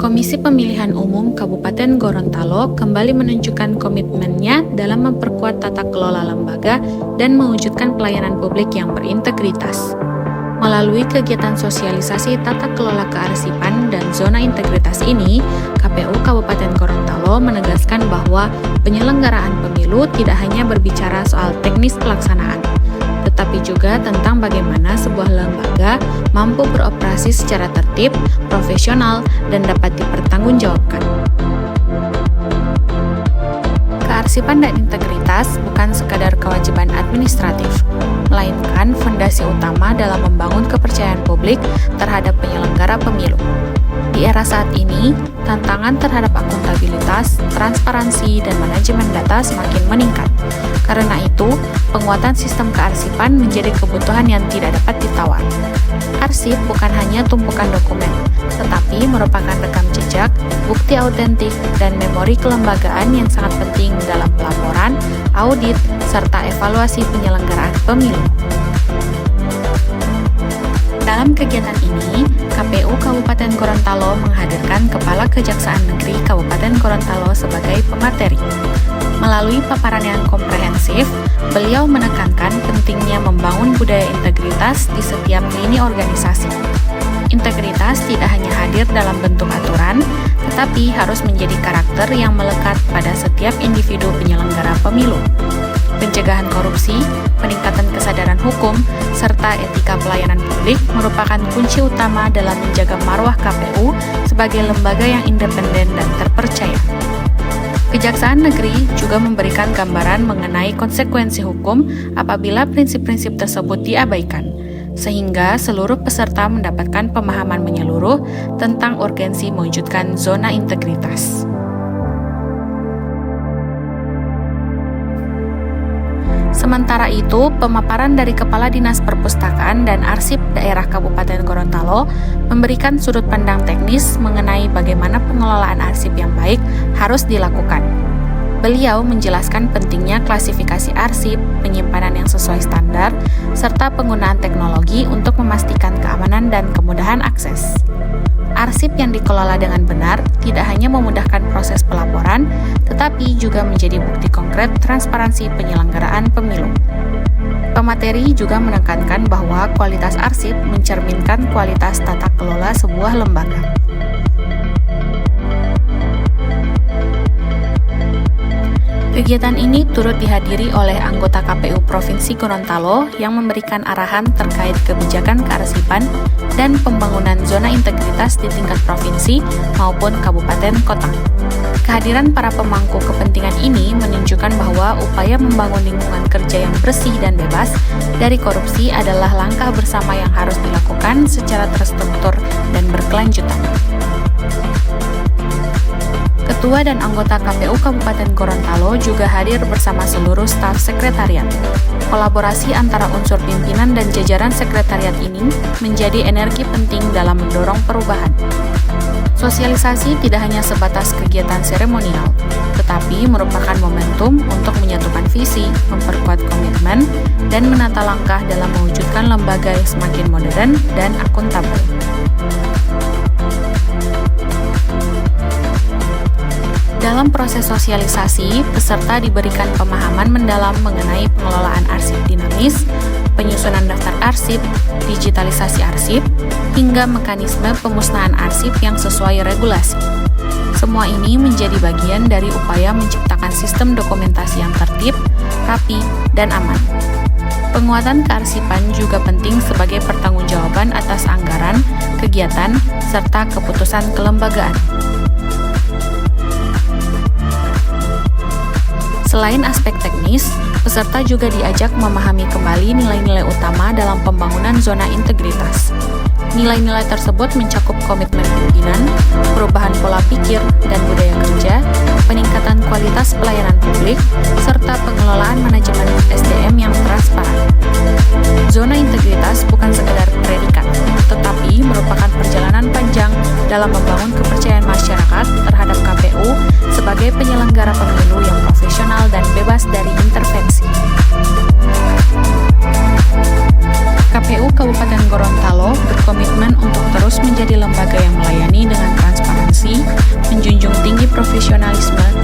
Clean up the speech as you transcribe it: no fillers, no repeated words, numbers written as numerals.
Komisi Pemilihan Umum Kabupaten Gorontalo kembali menunjukkan komitmennya dalam memperkuat tata kelola lembaga dan mewujudkan pelayanan publik yang berintegritas. Melalui kegiatan sosialisasi tata kelola kearsipan dan zona integritas ini, KPU Kabupaten Gorontalo menegaskan bahwa penyelenggaraan pemilu tidak hanya berbicara soal teknis pelaksanaan, tetapi juga tentang bagaimana sebuah lembaga mampu beroperasi secara tertib, profesional, dan dapat dipertanggungjawabkan. Kearsipan dan integritas bukan sekadar kewajiban administratif, melainkan fondasi utama dalam membangun kepercayaan publik terhadap penyelenggara pemilu. Di era saat ini, tantangan terhadap akuntabilitas, transparansi, dan manajemen data semakin meningkat. Karena itu, penguatan sistem kearsipan menjadi kebutuhan yang tidak dapat ditawar. Arsip bukan hanya tumpukan dokumen, tetapi merupakan rekam jejak, bukti autentik, dan memori kelembagaan yang sangat penting dalam pelaporan, audit, serta evaluasi penyelenggaraan pemilu. Dalam kegiatan ini, KPU Kabupaten Gorontalo menghadirkan Kepala Kejaksaan Negeri Kabupaten Gorontalo sebagai pemateri. Melalui paparan yang komprehensif, beliau menekankan pentingnya membangun budaya integritas di setiap lini organisasi. Integritas tidak hanya hadir dalam bentuk aturan, tetapi harus menjadi karakter yang melekat pada setiap individu penyelenggara pemilu. Pencegahan korupsi, peningkatan kesadaran hukum, serta etika pelayanan publik merupakan kunci utama dalam menjaga marwah KPU sebagai lembaga yang independen dan terpercaya. Kejaksaan Negeri juga memberikan gambaran mengenai konsekuensi hukum apabila prinsip-prinsip tersebut diabaikan, sehingga seluruh peserta mendapatkan pemahaman menyeluruh tentang urgensi mewujudkan zona integritas. Sementara itu, pemaparan dari Kepala Dinas Perpustakaan dan Arsip Daerah Kabupaten Gorontalo memberikan sudut pandang teknis mengenai bagaimana pengelolaan arsip yang baik harus dilakukan. Beliau menjelaskan pentingnya klasifikasi arsip, penyimpanan yang sesuai standar, serta penggunaan teknologi untuk memastikan keamanan dan kemudahan akses. Arsip yang dikelola dengan benar tidak hanya memudahkan proses pelaporan, tetapi juga menjadi bukti konkret transparansi penyelenggaraan pemilu. Pemateri juga menekankan bahwa kualitas arsip mencerminkan kualitas tata kelola sebuah lembaga. Kegiatan ini turut dihadiri oleh anggota KPU Provinsi Gorontalo yang memberikan arahan terkait kebijakan kearsipan dan pembangunan zona integritas di tingkat provinsi maupun kabupaten kota. Kehadiran para pemangku kepentingan ini menunjukkan bahwa upaya membangun lingkungan kerja yang bersih dan bebas dari korupsi adalah langkah bersama yang harus dilakukan secara terstruktur dan berkelanjutan. Ketua dan anggota KPU Kabupaten Gorontalo juga hadir bersama seluruh staf sekretariat. Kolaborasi antara unsur pimpinan dan jajaran sekretariat ini menjadi energi penting dalam mendorong perubahan. Sosialisasi tidak hanya sebatas kegiatan seremonial, tetapi merupakan momentum untuk menyatukan visi, memperkuat komitmen, dan menata langkah dalam mewujudkan lembaga yang semakin modern dan akuntabel. Dalam proses sosialisasi, peserta diberikan pemahaman mendalam mengenai pengelolaan arsip dinamis, penyusunan daftar arsip, digitalisasi arsip, hingga mekanisme pemusnahan arsip yang sesuai regulasi. Semua ini menjadi bagian dari upaya menciptakan sistem dokumentasi yang tertib, rapi, dan aman. Penguatan kearsipan juga penting sebagai pertanggungjawaban atas anggaran, kegiatan, serta keputusan kelembagaan. Selain aspek teknis, peserta juga diajak memahami kembali nilai-nilai utama dalam pembangunan zona integritas. Nilai-nilai tersebut mencakup komitmen pimpinan, perubahan pola pikir dan budaya kerja, peningkatan kualitas pelayanan publik, serta pengelolaan manajemen SDM yang transparan. Zona integritas bukan sekedar predikat, tetapi merupakan perjalanan panjang dalam membangun kepercayaan masyarakat terhadap KPU sebagai penyelenggara pemilu yang profesional dan bebas dari intervensi. KPU Kabupaten Gorontalo berkomitmen untuk terus menjadi lembaga yang melayani dengan transparansi, profesionalisme